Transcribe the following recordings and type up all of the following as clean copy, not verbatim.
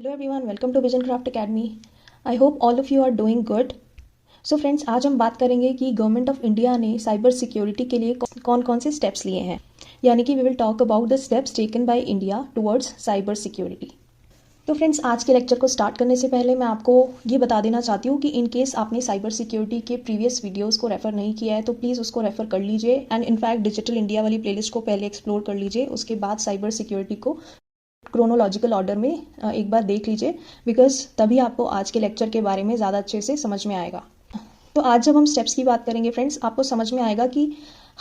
Hello everyone, welcome to Vision Craft Academy. I hope all of you are doing good. So friends, आज हम बात करेंगे कि government of India ने cyber security के लिए कौन कौन से स्टेप्स लिए हैं, यानी कि we will talk about the steps taken by India towards cyber security. तो फ्रेंड्स, आज के लेक्चर को स्टार्ट करने से पहले मैं आपको ये बता देना चाहती हूँ कि इन केस आपने साइबर सिक्योरिटी के प्रीवियस वीडियोस को रेफर नहीं किया है तो प्लीज़ उसको रेफर कर लीजिए एंड इनफैक्ट डिजिटल इंडिया वाली प्लेलिस्ट को पहले एक्सप्लोर कर लीजिए, उसके बाद साइबर सिक्योरिटी को क्रोनोलॉजिकल ऑर्डर में एक बार देख लीजिए, बिकॉज तभी आपको आज के लेक्चर के बारे में ज़्यादा अच्छे से समझ में आएगा। तो आज जब हम स्टेप्स की बात करेंगे फ्रेंड्स, आपको समझ में आएगा कि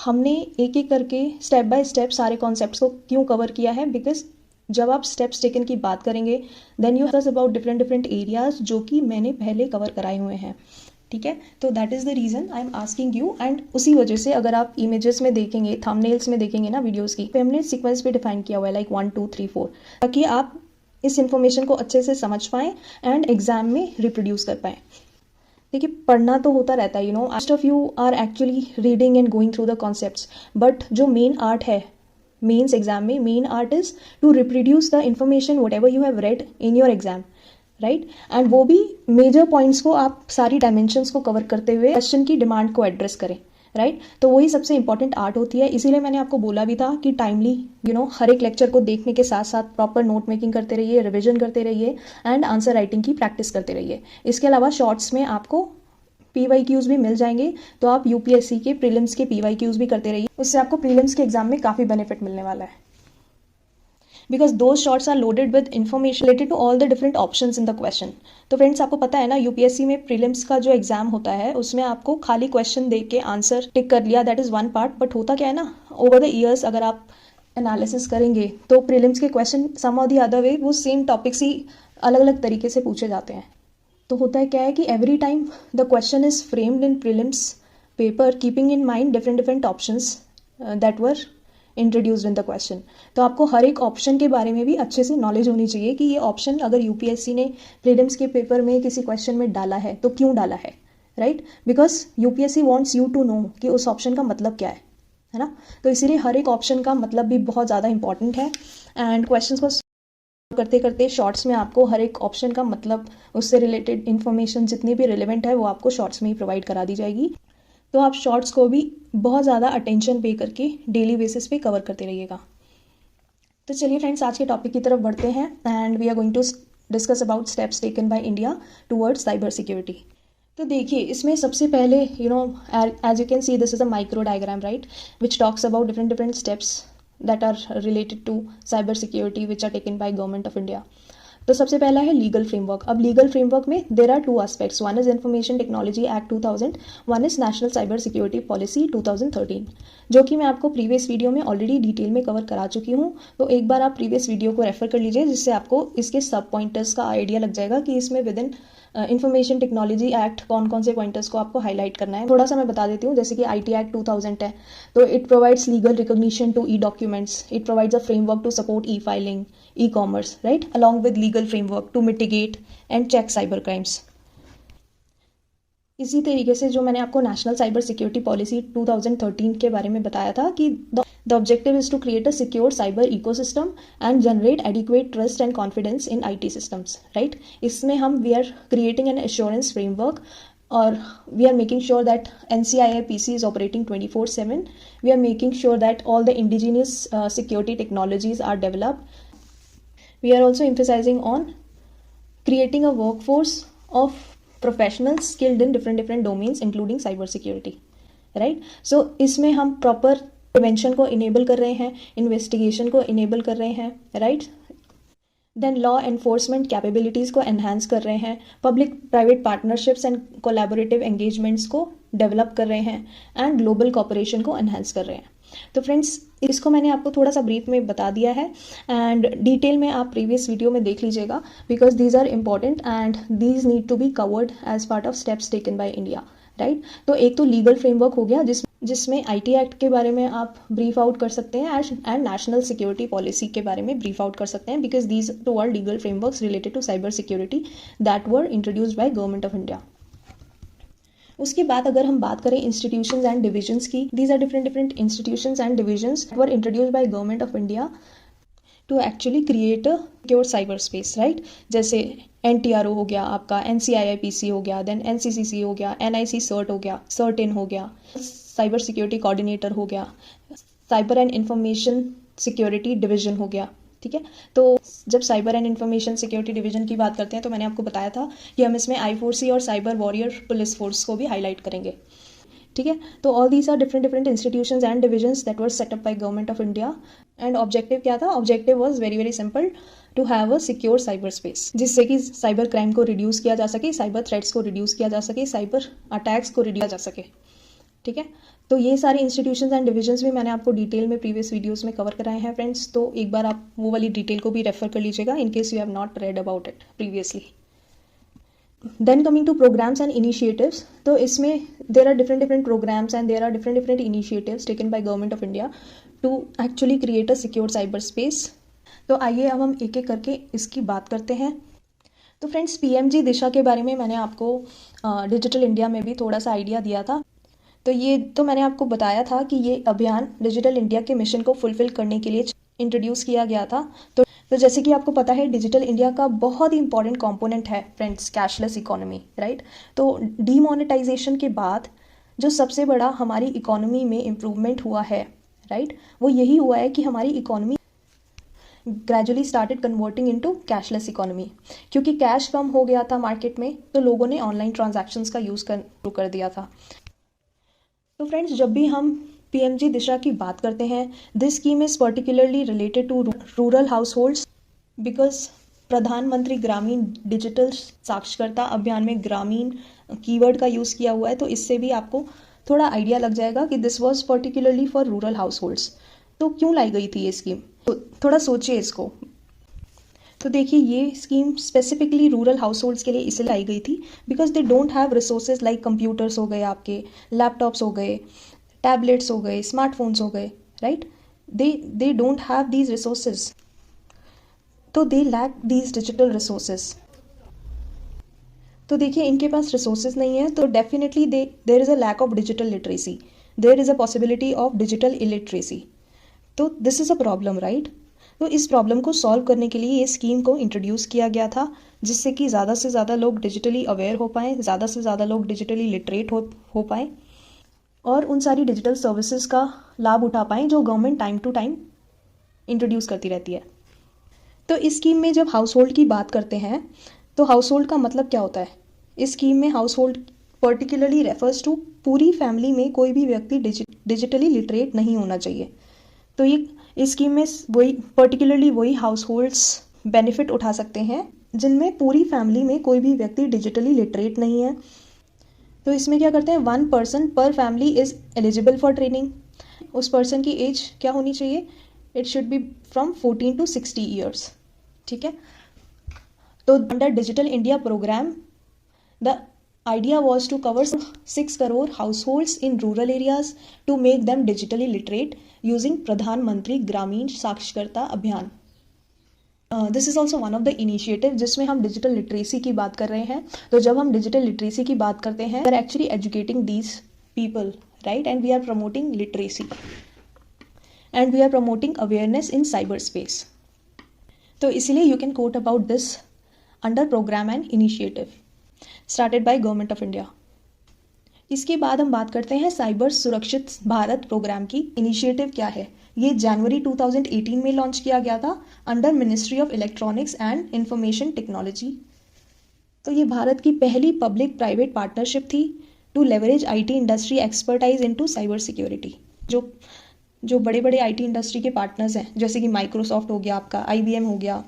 हमने एक एक करके स्टेप बाय स्टेप सारे कॉन्सेप्ट्स को क्यों कवर किया है। बिकॉज जब आप स्टेप्स टेकन की बात करेंगे then you have about different different areas जो कि मैंने पहले कवर कराए हुए हैं। ठीक है, तो that is the reason I am asking you. And उसी वजह से अगर आप इमेजेस में देखेंगे, थंबनेल्स में देखेंगे ना वीडियोस की, तो हमने सीक्वेंस भी डिफाइन किया हुआ है लाइक 1 2 3 4, ताकि आप इस इन्फॉर्मेशन को अच्छे से समझ पाएँ एंड एग्जाम में रिप्रोड्यूस कर पाएँ। देखिए, पढ़ना तो होता रहता है, you know, most of you are actually reading and going through the concepts, but जो मेन आर्ट है मेंस एग्जाम में, main art is to reproduce the information whatever you have read in your exam, right. And वो भी major points को आप सारी dimensions को cover करते हुए क्वेश्चन की डिमांड को एड्रेस करें, राइट। तो वही सबसे इंपॉर्टेंट आर्ट होती है। इसीलिए मैंने आपको बोला भी था कि टाइमली हर एक लेक्चर को देखने के साथ साथ प्रॉपर नोट मेकिंग करते रहिए, रिविजन करते रहिए एंड आंसर राइटिंग की प्रैक्टिस करते रहिए। इसके अलावा शॉर्ट्स में आपको PYQs भी मिल जाएंगे, तो आप UPSC के प्रीलिम्स के PYQs भी करते रहिए, उससे आपको प्रीलिम्स के एग्जाम में काफ़ी बेनिफिट मिलने वाला है। Because those shorts are loaded with information related to all the different options in the question. तो फ्रेंड्स, आपको पता है ना, UPSC में प्रीलिम्स का जो एग्जाम होता है उसमें आपको खाली क्वेश्चन दे के आंसर टिक कर लिया, that is one part. But होता क्या है ना, ओवर द ईयर्स अगर आप एनालिसिस करेंगे तो प्रीलिम्स के क्वेश्चन सम और द अदर वे वो सेम टॉपिक्स ही अलग अलग तरीके से पूछे जाते हैं। तो होता है क्या है कि every time the question is framed in prelims paper keeping in mind different different options that were introduced in the question. तो आपको हर एक ऑप्शन के बारे में भी अच्छे से नॉलेज होनी चाहिए कि ये ऑप्शन अगर UPSC ने प्रीलिम्स के पेपर में किसी क्वेश्चन में डाला है तो क्यों डाला है, right. Because UPSC wants you to know कि उस ऑप्शन का मतलब क्या है ना। तो इसीलिए हर एक ऑप्शन का मतलब भी बहुत ज़्यादा इंपॉर्टेंट है एंड क्वेश्चन को करते करते शॉर्ट्स में आपको हर एक ऑप्शन का मतलब, उससे रिलेटेड इन्फॉर्मेशन जितनी भी रिलेवेंट है वो आपको शॉर्ट्स में ही प्रोवाइड करा दी जाएगी। तो आप शॉर्ट्स को भी बहुत ज़्यादा अटेंशन पे करके डेली बेसिस पे कवर करते रहिएगा। तो चलिए फ्रेंड्स, आज के टॉपिक की तरफ बढ़ते हैं and we are going to discuss about steps taken by India towards cyber security. तो देखिए, इसमें सबसे पहले as you can see this is a micro diagram, right, which talks about different different steps that are related to cyber security which are taken by government of India. तो सबसे पहला है legal framework. अब legal framework में there are two aspects, one is information technology act 2000, one is national cyber security policy 2013, जो कि मैं आपको प्रीवियस वीडियो में ऑलरेडी डिटेल में कवर करा चुकी हूँ। तो एक बार आप प्रीवियस वीडियो को रेफर कर लीजिए, जिससे आपको इसके सब पॉइंटर्स का आइडिया लग जाएगा कि इसमें with in information technology act कौन कौन से पॉइंटर्स को आपको हाईलाइट करना है। थोड़ा सा मैं बता देती हूँ, जैसे कि IT एक्ट 2000 है, तो it provides legal recognition to documents, it provides a framework to support filing, e-commerce, right, along with legal framework to mitigate and check cyber crimes. इसी तरीके से जो मैंने आपको नेशनल साइबर सिक्योरिटी पॉलिसी 2013 के बारे में बताया था कि the objective is to create a secure cyber ecosystem and generate adequate trust and confidence in IT systems, right. इसमें हम we are creating an assurance framework और we are making sure that NCIA PC is operating 24/7. We are making sure that all the indigenous security technologies are developed. We are also emphasizing on creating a workforce of professionals skilled in different domains including cyber security, right. So इसमें हम proper prevention को enable कर रहे हैं, investigation को enable कर रहे हैं, right. Then law enforcement capabilities को एनहांस कर रहे हैं, public private partnerships and collaborative engagements को डेवलप कर रहे हैं एंड ग्लोबल कॉपरेशन को एनहांस कर रहे हैं। तो फ्रेंड्स, इसको मैंने आपको थोड़ा सा ब्रीफ में बता दिया है एंड डिटेल में आप प्रीवियस वीडियो में देख लीजिएगा, because these are important and these need to be covered as part of steps taken by India, right. तो एक तो लीगल फ्रेमवर्क हो गया जिसमें IT एक्ट के बारे में आप ब्रीफ आउट कर सकते हैं एंड नेशनल सिक्योरिटी पॉलिसी के बारे में ब्रीफ आउट कर सकते हैं, because these two are legal frameworks related to cyber security that were introduced by government of India. उसके बाद अगर हम बात करें इंस्टीट्यूशंस एंड डिविजन्स की, these are different institutions and divisions were introduced by government of India to actually create a secure cyber space, right. जैसे NTRO हो गया आपका, NCIIPC हो गया, देन NCCC हो गया, NIC CERT हो गया, CERT-IN हो गया, साइबर सिक्योरिटी कोऑर्डिनेटर हो गया, cyber and information security division हो गया, ठीक है। तो जब cyber and information security division की बात करते हैं तो मैंने आपको बताया था कि हम इसमें I4C और साइबर वॉरियर पुलिस फोर्स को भी हाईलाइट करेंगे, ठीक है। तो all these are different different institutions and divisions that were set up by government of India, and objective क्या था? Objective was very very simple, to have a secure cyber space, जिससे कि साइबर क्राइम को reduce किया जा सके, cyber threats को reduce किया जा सके, साइबर अटैक्स को रिड्यूस किया जा सके, ठीक है। तो ये सारे इंस्टीट्यूशंस एंड डिविजन्स भी मैंने आपको डिटेल में प्रीवियस वीडियोस में कवर कराए हैं फ्रेंड्स, तो एक बार आप वो वाली डिटेल को भी रेफर कर लीजिएगा in case you have not read about it previously. Then coming to programs and initiatives, तो इसमें there are different different programs and there are different different initiatives taken by government of India to actually create a secure cyber space. तो आइए अब हम एक एक करके इसकी बात करते हैं। तो फ्रेंड्स, PMG दिशा के बारे में मैंने आपको डिजिटल इंडिया में भी थोड़ा सा आइडिया दिया था। तो ये तो मैंने आपको बताया था कि ये अभियान डिजिटल इंडिया के मिशन को फुलफिल करने के लिए इंट्रोड्यूस किया गया था। तो जैसे कि आपको पता है, डिजिटल इंडिया का बहुत ही इंपॉर्टेंट कंपोनेंट है फ्रेंड्स कैशलेस इकोनॉमी, राइट। तो डीमोनेटाइजेशन के बाद जो सबसे बड़ा हमारी इकोनॉमी में इम्प्रूवमेंट हुआ है, राइट, वो यही हुआ है कि हमारी economy gradually started converting into cashless economy, क्योंकि कैश कम हो गया था मार्केट में, तो लोगों ने ऑनलाइन ट्रांजैक्शंस का यूज़ शुरू कर दिया था। तो फ्रेंड्स, जब भी हम PMG दिशा की बात करते हैं, this scheme is particularly related to rural households, because Pradhan Mantri Gramin digital साक्षरता अभियान में ग्रामीण कीवर्ड का यूज़ किया हुआ है, तो इससे भी आपको थोड़ा आइडिया लग जाएगा कि this was particularly for rural house holds. तो क्यों लाई गई थी ये स्कीम? तो थोड़ा सोचिए इसको। तो देखिए, ये scheme specifically rural house holds के लिए इसलिए लाई गई थी because they don't have resources like computers हो गए, आपके लैपटॉप्स हो गए, टैबलेट्स हो गए, स्मार्टफोन्स हो गए, right. They don't have these resources, तो they lack these digital resources. तो देखिए, इनके पास रिसोर्सेज नहीं है, तो definitely there is a lack of digital literacy, there is a possibility of digital illiteracy. तो this is a problem, right. तो इस प्रॉब्लम को सॉल्व करने के लिए ये स्कीम को इंट्रोड्यूस किया गया था, जिससे कि ज़्यादा से ज़्यादा लोग डिजिटली अवेयर हो पाएँ, ज़्यादा से ज़्यादा लोग डिजिटली लिटरेट हो पाएँ और उन सारी डिजिटल सर्विसेज का लाभ उठा पाएँ जो government time to time introduce करती रहती है। तो इस स्कीम में जब हाउस होल्ड की बात करते हैं, तो हाउस होल्ड का मतलब क्या होता है? इस स्कीम में household particularly refers to पूरी फैमिली में कोई भी व्यक्ति डिजिटली लिटरेट नहीं होना चाहिए। तो ये इस स्कीम में वही हाउस होल्ड्स बेनिफिट उठा सकते हैं जिनमें पूरी फैमिली में कोई भी व्यक्ति डिजिटली लिटरेट नहीं है। तो इसमें क्या करते हैं, 1 पर्सन पर family is eligible for training. उस पर्सन की एज क्या होनी चाहिए? It should be from 14 to 60 years, ठीक है। तो under digital India program the idea was to cover 6 crore households in rural areas to make them digitally literate using Pradhan Mantri Gramin Saksharta Abhiyan. This is also one of the initiative जिसमें हम digital literacy की बात कर रहे हैं। तो जब हम डिजिटल लिटरेसी की बात करते हैं, we are actually educating these people, right, and we are promoting literacy and we are promoting awareness in cyberspace. तो इसीलिए you can quote about this under program and initiative started by government of India. इसके बाद हम बात करते हैं cyber सुरक्षित Bharat programme की। इनिशिएटिव क्या है? ये जनवरी 2018 में लॉन्च किया गया था under ministry of electronics and information technology. तो ये भारत की पहली पब्लिक प्राइवेट पार्टनरशिप थी to leverage IT industry expertise into cyber security. जो बड़े बड़े IT इंडस्ट्री के पार्टनर्स हैं, जैसे कि माइक्रोसॉफ्ट हो गया, आपका IBM हो गया,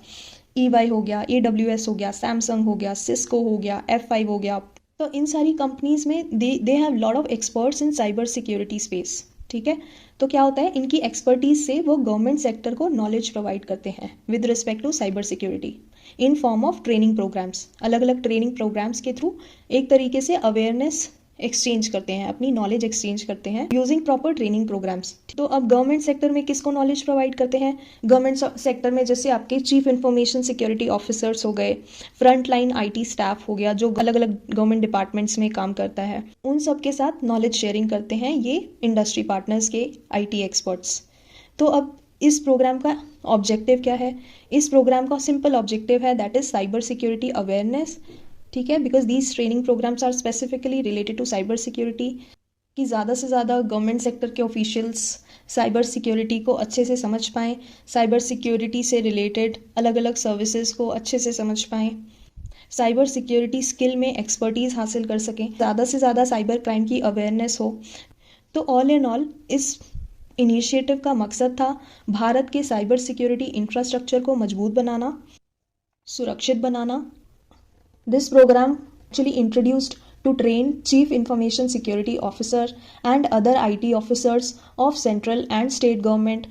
EY हो गया, AWS हो गया, सैमसंग हो गया, सिस्को हो गया, F5 हो गया, तो इन सारी कंपनीज में they have lot of experts in cyber security space, ठीक है। तो क्या होता है, इनकी एक्सपर्टीज से वो गवर्नमेंट सेक्टर को नॉलेज प्रोवाइड करते हैं with respect to cyber security in form of training programs. अलग अलग ट्रेनिंग प्रोग्राम्स के थ्रू एक तरीके से अवेयरनेस एक्सचेंज करते हैं, अपनी नॉलेज एक्सचेंज करते हैं यूजिंग प्रॉपर ट्रेनिंग प्रोग्राम्स। तो अब गवर्नमेंट सेक्टर में किसको नॉलेज प्रोवाइड करते हैं? गवर्नमेंट सेक्टर में जैसे आपके चीफ इंफॉर्मेशन सिक्योरिटी ऑफिसर्स हो गए, फ्रंट लाइन IT स्टाफ हो गया, जो अलग अलग गवर्नमेंट डिपार्टमेंट्स में काम करता है, उन सब के साथ नॉलेज शेयरिंग करते हैं ये इंडस्ट्री पार्टनर्स के IT एक्सपर्ट्स। तो अब इस प्रोग्राम का ऑब्जेक्टिव क्या है? इस प्रोग्राम का सिंपल ऑब्जेक्टिव है that is cyber security awareness, ठीक है, because these training programs are specifically related to cyber security, कि ज़्यादा से ज़्यादा गवर्नमेंट सेक्टर के ऑफिशियल्स साइबर सिक्योरिटी को अच्छे से समझ पाएँ, साइबर सिक्योरिटी से रिलेटेड अलग अलग सर्विसेज को अच्छे से समझ पाएँ, साइबर सिक्योरिटी स्किल में एक्सपर्टीज़ हासिल कर सकें, ज़्यादा से ज़्यादा साइबर क्राइम की अवेयरनेस हो। तो ऑल इन ऑल इस इनिशिएटिव का मकसद था भारत के साइबर सिक्योरिटी इंफ्रास्ट्रक्चर को मजबूत बनाना, सुरक्षित बनाना। This program actually introduced to train Chief Information Security Officer and other IT officers of central and state government,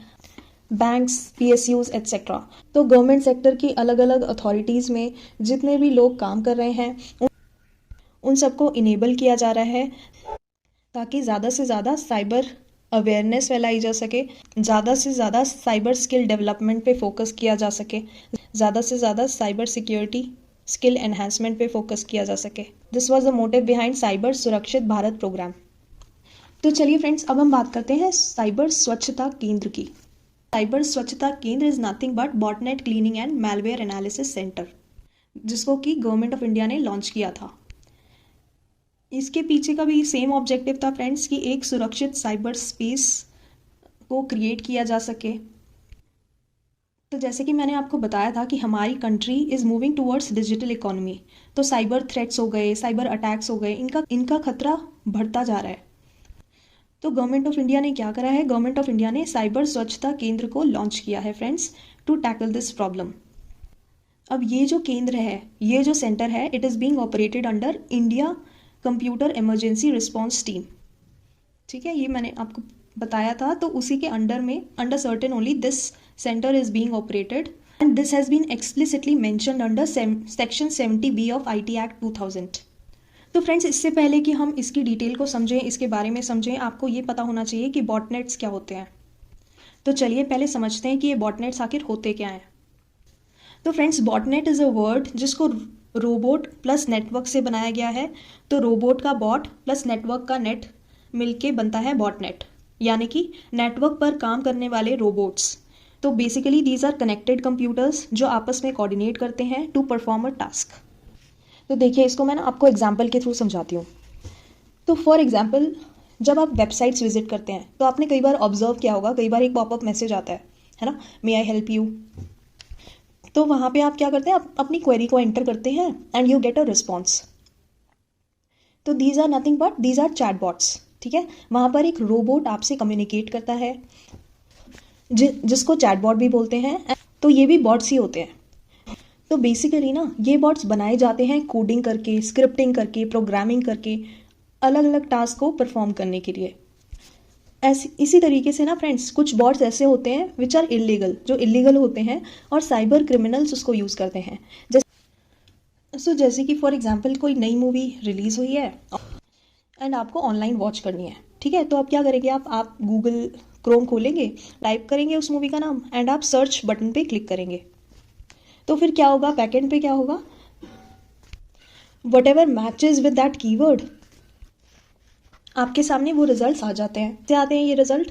banks, PSUs etc. तो गवर्नमेंट सेक्टर की अलग अलग अथॉरिटीज़ में जितने भी लोग काम कर रहे हैं उन सबको इनेबल किया जा रहा है ताकि ज़्यादा से ज़्यादा साइबर अवेयरनेस फैलाई जा सके, ज़्यादा से ज़्यादा साइबर स्किल डेवलपमेंट पे फोकस किया जा सके, ज़्यादा से ज़्यादा साइबर सिक्योरिटी स्किल एनहांसमेंट पे फोकस किया जा सके। This was the motive behind cyber सुरक्षित भारत प्रोग्राम। तो चलिए फ्रेंड्स, अब हम बात करते हैं साइबर स्वच्छता केंद्र की। साइबर स्वच्छता केंद्र is nothing but botnet cleaning and malware analysis centre, जिसको कि गवर्नमेंट ऑफ इंडिया ने लॉन्च किया था। इसके पीछे का भी सेम ऑब्जेक्टिव था फ्रेंड्स कि एक सुरक्षित साइबर स्पेस को क्रिएट किया जा सके। तो जैसे कि मैंने आपको बताया था कि हमारी country is moving towards digital economy, तो साइबर थ्रेट्स हो गए, साइबर अटैक्स हो गए, इनका खतरा बढ़ता जा रहा है। तो गवर्नमेंट ऑफ इंडिया ने क्या करा है? गवर्नमेंट ऑफ इंडिया ने साइबर स्वच्छता केंद्र को लॉन्च किया है friends, to tackle this problem. अब ये जो केंद्र है, ये जो सेंटर है, it is being operated under India computer emergency response team, ठीक है, ये मैंने आपको बताया था। तो उसी के अंडर में, under certain only this center is being operated and this has been explicitly mentioned under section 70B of IT act 2000। तो फ्रेंड्स, इससे पहले कि हम इसकी डिटेल को समझें, इसके बारे में समझें, आपको ये पता होना चाहिए कि बॉटनेट्स क्या होते हैं। तो चलिए पहले समझते हैं कि ये बॉटनेट्स आखिर होते क्या हैं। तो friends, botnet is a word जिसको रोबोट प्लस नेटवर्क से बनाया गया है। तो रोबोट का बॉट प्लस नेटवर्क का नेट मिलके बनता है बॉटनेट, यानी कि नेटवर्क पर काम करने वाले रोबोट्स। तो basically these are connected computers जो आपस में कोऑर्डिनेट करते हैं टू परफॉर्म अ टास्क। तो देखिए, इसको मैं ना आपको एग्जांपल के थ्रू समझाती हूँ। तो फॉर एग्जांपल, जब आप वेबसाइट्स विजिट करते हैं तो आपने कई बार ऑब्जर्व किया होगा, कई बार एक पॉपअप मैसेज आता है ना, मे आई हेल्प यू। तो वहाँ पे आप क्या करते हैं? आप अपनी क्वेरी को एंटर करते हैं and you get a response. तो these are nothing but these are chatbots, ठीक है। वहाँ पर एक रोबोट आपसे कम्युनिकेट करता है जिसको चैटबॉट भी बोलते हैं। तो ये भी बॉट्स ही होते हैं। तो बेसिकली ना, ये बॉट्स बनाए जाते हैं कोडिंग करके, स्क्रिप्टिंग करके, प्रोग्रामिंग करके, अलग अलग टास्क को परफॉर्म करने के लिए। इसी तरीके से ना फ्रेंड्स, कुछ बॉट्स ऐसे होते हैं विच आर इलीगल, जो इलीगल होते हैं और साइबर क्रिमिनल्स उसको यूज़ करते हैं। जैसे कि फॉर एग्जांपल, कोई नई मूवी रिलीज़ हुई है एंड आपको ऑनलाइन वॉच करनी है, ठीक है। तो आप क्या करेंगे? आप गूगल क्रोम खोलेंगे, टाइप करेंगे उस मूवी का नाम एंड आप सर्च बटन पे क्लिक करेंगे। तो फिर क्या होगा? बैकएंड पे क्या होगा? What ever matches with that keyword, आपके सामने वो रिजल्ट्स आ जाते हैं। क्या आते हैं ये रिजल्ट?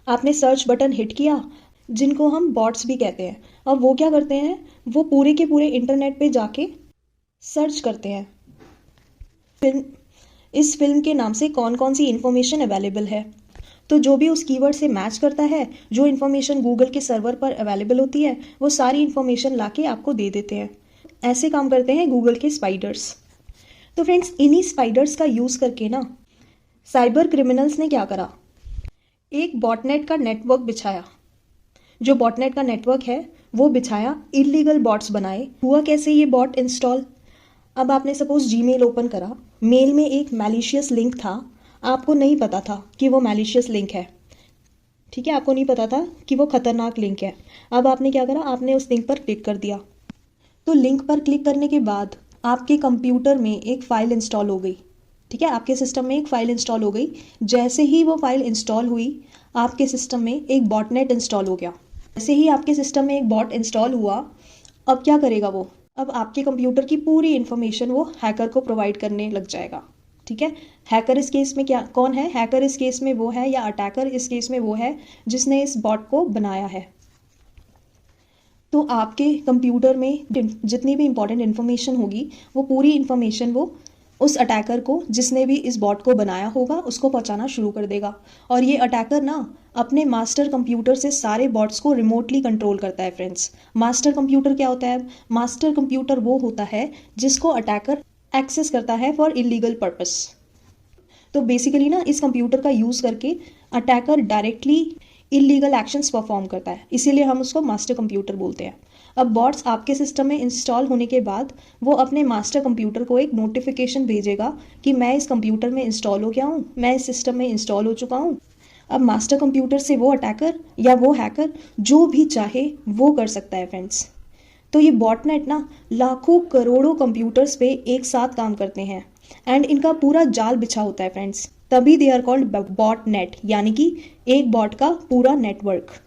आपने सर्च बटन हिट किया, जिनको हम बॉट्स भी कहते हैं। अब वो क्या करते हैं? वो पूरे के पूरे इंटरनेट पे जाके सर्च करते हैं इस फिल्म के नाम से कौन कौन सी इन्फॉर्मेशन अवेलेबल है। तो जो भी उस कीवर्ड से मैच करता है, जो इन्फॉर्मेशन गूगल के सर्वर पर अवेलेबल होती है, वो सारी इन्फॉर्मेशन लाके आपको दे देते हैं। ऐसे काम करते हैं गूगल के स्पाइडर्स। तो फ्रेंड्स, इन्हीं स्पाइडर्स का यूज़ करके ना साइबर क्रिमिनल्स ने क्या करा? एक बॉटनेट का नेटवर्क बिछाया। जो बॉटनेट का नेटवर्क है वो बिछाया, इलीगल बॉट्स बनाए। हुआ कैसे ये बॉट इंस्टॉल? अब आपने सपोज जीमेल ओपन करा, मेल में एक मैलिशियस लिंक था, आपको नहीं पता था कि वो मैलिशियस लिंक है, ठीक है, आपको नहीं पता था कि वो खतरनाक लिंक है। अब आपने क्या करा? आपने उस लिंक पर क्लिक कर दिया। तो लिंक पर क्लिक करने के बाद आपके कंप्यूटर में एक फ़ाइल इंस्टॉल हो गई, ठीक है, आपके सिस्टम में एक फ़ाइल इंस्टॉल हो गई। जैसे ही वो फाइल इंस्टॉल हुई, आपके सिस्टम में एक बॉटनेट इंस्टॉल हो गया। जैसे ही आपके सिस्टम में एक बॉट इंस्टॉल हुआ, अब क्या करेगा वो? अब आपके कंप्यूटर की पूरी इन्फॉर्मेशन वो हैकर को प्रोवाइड करने लग जाएगा, ठीक है। हैकर इस केस में कौन है? हैकर इस केस में वो है, या अटैकर इस केस में वो है जिसने इस बॉट को बनाया है। तो आपके कंप्यूटर में जितनी भी इंपॉर्टेंट इन्फॉर्मेशन होगी वो पूरी इन्फॉर्मेशन वो उस अटैकर को, जिसने भी इस बॉट को बनाया होगा, उसको पहुंचाना शुरू कर देगा। और ये अटैकर ना अपने मास्टर कंप्यूटर से सारे बॉट्स को रिमोटली कंट्रोल करता है फ्रेंड्स। मास्टर कंप्यूटर क्या होता है? मास्टर कंप्यूटर वो होता है जिसको अटैकर एक्सेस करता है फॉर इलीगल पर्पस। तो बेसिकली ना इस कंप्यूटर का यूज़ करके attacker directly illegal actions perform करता है, इसीलिए हम उसको मास्टर कंप्यूटर बोलते हैं। अब बॉट्स आपके सिस्टम में इंस्टॉल होने के बाद वो अपने मास्टर कंप्यूटर को एक नोटिफिकेशन भेजेगा कि मैं इस कंप्यूटर में इंस्टॉल हो गया हूँ, मैं इस सिस्टम में इंस्टॉल हो चुका हूँ। अब मास्टर कंप्यूटर से वो अटैकर या वो हैकर जो भी चाहे वो कर सकता है फ्रेंड्स। तो ये बॉटनेट ना लाखों करोड़ों कंप्यूटर्स पे एक साथ काम करते हैं एंड इनका पूरा जाल बिछा होता है फ्रेंड्स, तभी दे आर कॉल्ड बॉटनेट, यानी कि एक बॉट का पूरा नेटवर्क।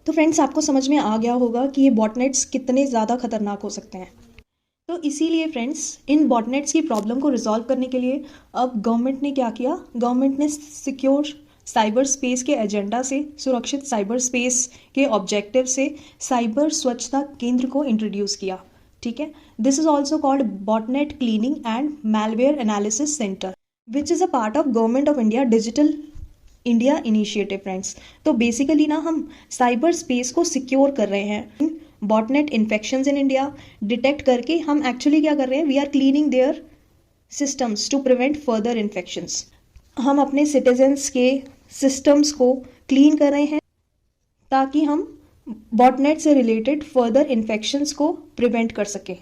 तो फ्रेंड्स आपको समझ में आ गया होगा कि ये बॉटनेट्स कितने ज़्यादा खतरनाक हो सकते हैं। तो इसीलिए फ्रेंड्स इन बॉटनेट्स की प्रॉब्लम को रिजॉल्व करने के लिए अब गवर्नमेंट ने क्या किया, गवर्नमेंट ने सिक्योर साइबर स्पेस के एजेंडा से, सुरक्षित साइबर स्पेस के ऑब्जेक्टिव से साइबर स्वच्छता केंद्र को इंट्रोड्यूस किया। ठीक है, this is also called botnet cleaning and malware analysis centre which is a part of government of India digital India initiative friends. तो बेसिकली ना हम साइबर स्पेस को सिक्योर कर रहे हैं। Botnet infections in India detect करके हम actually क्या कर रहे हैं, we are cleaning their systems to prevent further infections. हम अपने सिटीजन्स के सिस्टम्स को क्लीन कर रहे हैं ताकि हम बॉटनेट से रिलेटेड फर्दर इन्फेक्शंस को प्रिवेंट कर सकें।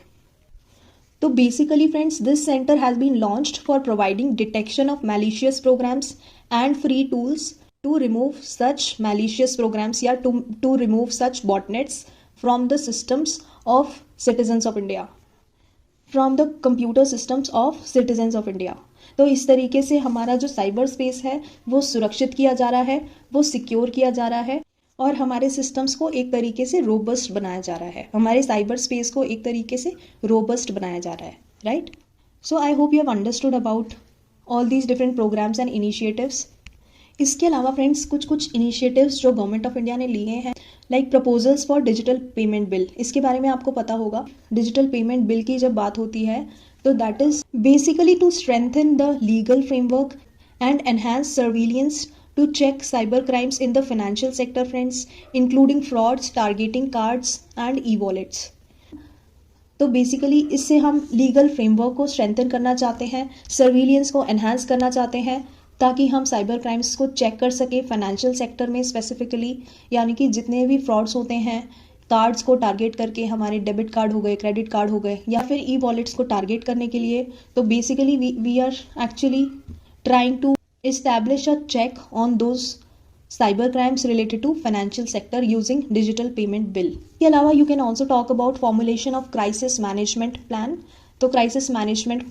तो basically friends this centre has been launched for providing detection of malicious programs and free tools to remove such malicious programs या to remove such botnets from the systems of citizens of India, from the computer systems of citizens of India. तो इस तरीके से हमारा जो cyber space है वो सुरक्षित किया जा रहा है, वो सिक्योर किया जा रहा है और हमारे सिस्टम्स को एक तरीके से रोबस्ट बनाया जा रहा है, हमारे साइबर स्पेस को एक तरीके से रोबस्ट बनाया जा रहा है, right. So I hope you have understood about all these different programs and initiatives. इसके अलावा फ्रेंड्स कुछ इनिशिएटिव्स जो गवर्नमेंट ऑफ इंडिया ने लिए हैं, like proposals for digital payment bill, इसके बारे में आपको पता होगा। डिजिटल पेमेंट बिल की जब बात होती है तो that is basically to strengthen the legal framework and enhance surveillance to check cyber crimes in the financial sector friends, including frauds targeting cards and e-wallets. तो बेसिकली इससे हम लीगल फ्रेमवर्क को स्ट्रेंथन करना चाहते हैं, सर्विलियंस को enhance करना चाहते हैं ताकि हम साइबर क्राइम्स को चेक कर सकें फाइनेंशियल सेक्टर में स्पेसिफिकली, यानी कि जितने भी फ्रॉड्स होते हैं कार्ड्स को टारगेट करके, हमारे डेबिट कार्ड हो गए, क्रेडिट कार्ड हो गए या फिर ई वॉलेट्स को टारगेट करने के लिए। तो basically we are actually trying to establish a check on those cyber crimes related to financial sector using digital payment bill. इसके अलावा you can also talk about formulation of crisis management plan. तो crisis management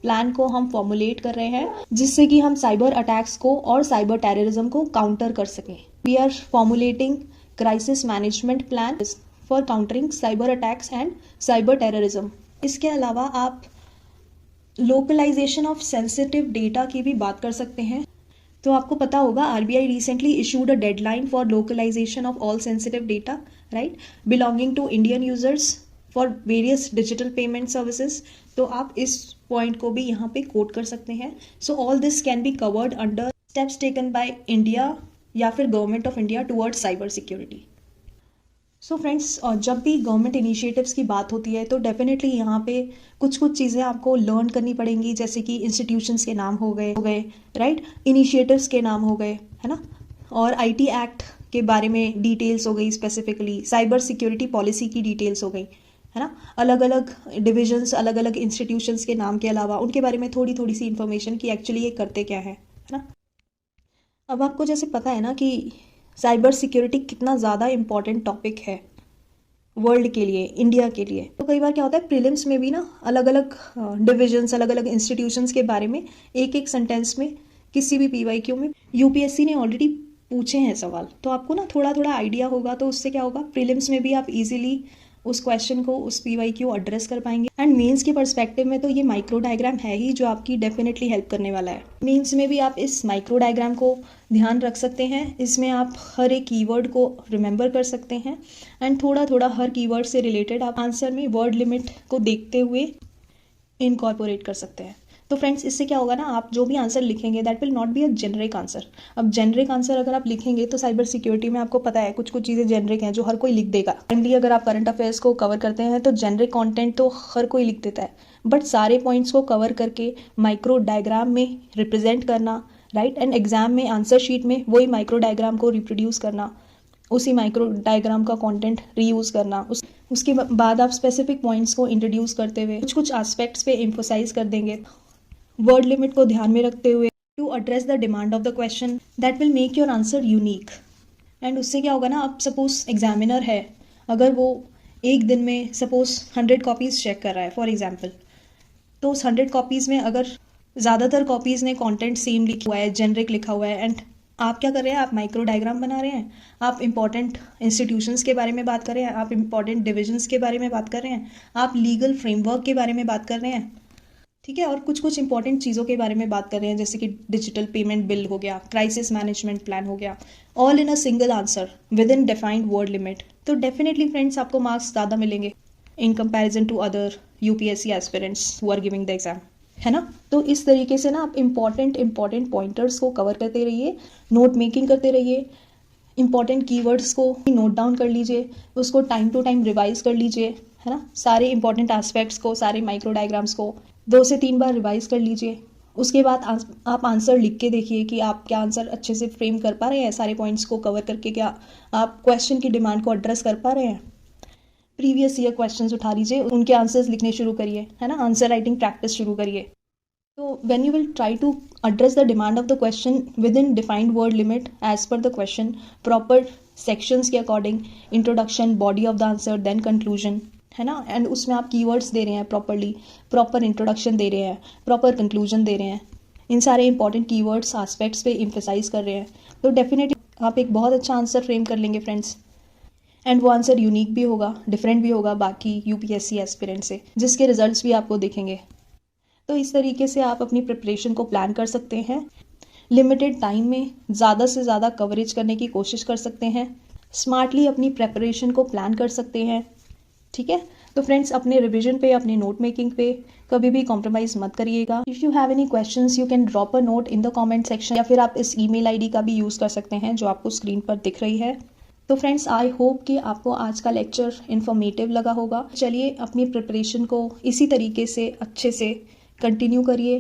plan को हम formulate कर रहे हैं जिससे कि हम साइबर अटैक्स को और साइबर टेररिज्म को काउंटर कर सकें। We are formulating crisis management plan for countering cyber attacks and cyber terrorism. इसके अलावा आप लोकलाइजेशन ऑफ सेंसिटिव डेटा की भी बात कर सकते हैं। तो आपको पता होगा RBI recently issued a deadline for localization of all sensitive data, right, belonging to Indian users for various digital payment services. तो आप इस पॉइंट को भी यहाँ पे कोट कर सकते हैं। So all this can be covered under steps taken by India या फिर government of India towards cyber security. So friends जब भी गवर्नमेंट इनिशिएटिव्स की बात होती है तो डेफिनेटली यहाँ पे कुछ चीज़ें आपको लर्न करनी पड़ेंगी, जैसे कि इंस्टीट्यूशंस के नाम हो गए राइट, इनिशिएटिव्स के नाम हो गए, है ना, और आईटी एक्ट के बारे में डिटेल्स हो गई, स्पेसिफिकली साइबर सिक्योरिटी पॉलिसी की डिटेल्स हो गई, है ना, अलग अलग डिविजन्स, अलग अलग इंस्टीट्यूशंस के नाम के अलावा उनके बारे में थोड़ी सी इन्फॉर्मेशन कि एक्चुअली ये करते क्या है ना। अब आपको जैसे पता है ना कि साइबर सिक्योरिटी कितना ज़्यादा इम्पॉर्टेंट टॉपिक है वर्ल्ड के लिए, इंडिया के लिए। तो कई बार क्या होता है प्रीलिम्स में भी ना अलग अलग डिविजन्स, अलग अलग इंस्टीट्यूशंस के बारे में एक सेंटेंस में किसी भी पीवाईक्यू में यूपीएससी ने ऑलरेडी पूछे हैं सवाल, तो आपको ना थोड़ा आइडिया होगा, तो उससे क्या होगा प्रीलिम्स में भी आप इजीली उस क्वेश्चन को, उस PYQ एड्रेस कर पाएंगे। एंड मेंस के पर्सपेक्टिव में तो ये माइक्रो डायग्राम है ही जो आपकी डेफिनेटली हेल्प करने वाला है। मेंस में भी आप इस माइक्रो डायग्राम को ध्यान रख सकते हैं। इसमें आप हर एक कीवर्ड को रिमेंबर कर सकते हैं एंड थोड़ा थोड़ा हर कीवर्ड से रिलेटेड आप आंसर में वर्ड लिमिट को देखते हुए इनकॉर्पोरेट कर सकते हैं। तो फ्रेंड्स, इससे क्या होगा ना, आप जो भी आंसर लिखेंगे that will not be a generic answer. अब जेनरिक आंसर अगर आप लिखेंगे तो साइबर सिक्योरिटी में आपको पता है कुछ कुछ चीज़ें जेनरिक हैं जो हर कोई लिख देगा। मेनली अगर आप करंट अफेयर्स को कवर करते हैं तो जेनरिक कंटेंट तो हर कोई लिख देता है, बट सारे पॉइंट्स को कवर करके माइक्रो डायग्राम में रिप्रेजेंट करना, राइट, एंड एग्जाम में आंसर शीट में वही माइक्रो डायग्राम को रिप्रोड्यूस करना, उसी माइक्रो डायग्राम का कंटेंट रीयूज़ करना, उसके बाद आप स्पेसिफिक पॉइंट्स को इंट्रोड्यूस करते हुए कुछ कुछ एस्पेक्ट्स पे एम्फोसाइज कर देंगे, वर्ड लिमिट को ध्यान में रखते हुए, to address the demand of the question that will make your answer unique. And उससे क्या होगा ना, अब सपोज एग्जामिनर है, अगर वो एक दिन में सपोज 100 कॉपीज़ चेक कर रहा है फॉर एग्जाम्पल, तो उस 100 कॉपीज़ में अगर ज़्यादातर कॉपीज़ ने कंटेंट सेम लिखा हुआ है, जेनरिक लिखा हुआ है, एंड आप क्या कर रहे हैं, आप माइक्रो डायग्राम बना रहे हैं, आप इंपॉर्टेंट इंस्टीट्यूशंस के बारे में बात कर रहे हैं, आप इंपॉर्टेंट डिविजन्स के बारे में बात कर रहे हैं, आप लीगल फ्रेमवर्क के बारे में बात कर रहे हैं, ठीक है, और कुछ कुछ इंपॉर्टेंट चीज़ों के बारे में बात कर रहे हैं, जैसे कि डिजिटल पेमेंट बिल हो गया, क्राइसिस मैनेजमेंट प्लान हो गया, all in a single answer within defined word limit. तो डेफिनेटली फ्रेंड्स, आपको मार्क्स ज़्यादा मिलेंगे in comparison to other UPSC aspirants who are giving the exam, है ना। तो इस तरीके से ना आप इंपॉर्टेंट पॉइंटर्स को कवर करते रहिए, नोट मेकिंग करते रहिए, इंपॉर्टेंट कीवर्ड्स को नोट डाउन कर लीजिए, उसको टाइम टू टाइम रिवाइज कर लीजिए, है ना। सारे इंपॉर्टेंट एस्पेक्ट्स को, सारे माइक्रो डायग्राम्स को 2 से 3 बार रिवाइज कर लीजिए। उसके बाद आप आंसर लिख के देखिए कि आप क्या आंसर अच्छे से फ्रेम कर पा रहे हैं, सारे पॉइंट्स को कवर करके क्या आप क्वेश्चन की डिमांड को एड्रेस कर पा रहे हैं। प्रीवियस ईयर क्वेश्चंस उठा लीजिए, उनके आंसर्स लिखने शुरू करिए, है ना, आंसर राइटिंग प्रैक्टिस शुरू करिए। So when you will try to address the demand of the question within defined word limit as per the question, proper sections के according, introduction, body of the answer, then conclusion, है ना, and उसमें आप keywords दे रहे हैं properly, proper introduction दे रहे हैं, proper conclusion दे रहे हैं, इन सारे इंपॉर्टेंट कीवर्ड्स एस्पेक्ट्स पे एम्फेसाइज कर रहे हैं, तो डेफिनेटली आप एक बहुत अच्छा आंसर फ्रेम कर लेंगे फ्रेंड्स। एंड वो आंसर यूनिक भी होगा, डिफरेंट भी होगा बाकी UPSC एस्पिरेंट से, जिसके रिजल्ट्स भी आपको दिखेंगे। तो इस तरीके से आप अपनी प्रिपरेशन को प्लान कर सकते हैं, लिमिटेड टाइम में ज़्यादा से ज़्यादा कवरेज करने की कोशिश कर सकते हैं, स्मार्टली अपनी प्रिपरेशन को प्लान कर सकते हैं, ठीक है। तो फ्रेंड्स, अपने रिवीजन पे, अपने नोट मेकिंग पे कभी भी कॉम्प्रोमाइज़ मत करिएगा। If you have any questions you can drop a note in the comment section, या फिर आप इस ईमेल ID का भी यूज़ कर सकते हैं जो आपको स्क्रीन पर दिख रही है। तो फ्रेंड्स, आई होप कि आपको आज का लेक्चर इन्फॉर्मेटिव लगा होगा। चलिए अपनी प्रिपरेशन को इसी तरीके से अच्छे से कंटिन्यू करिए।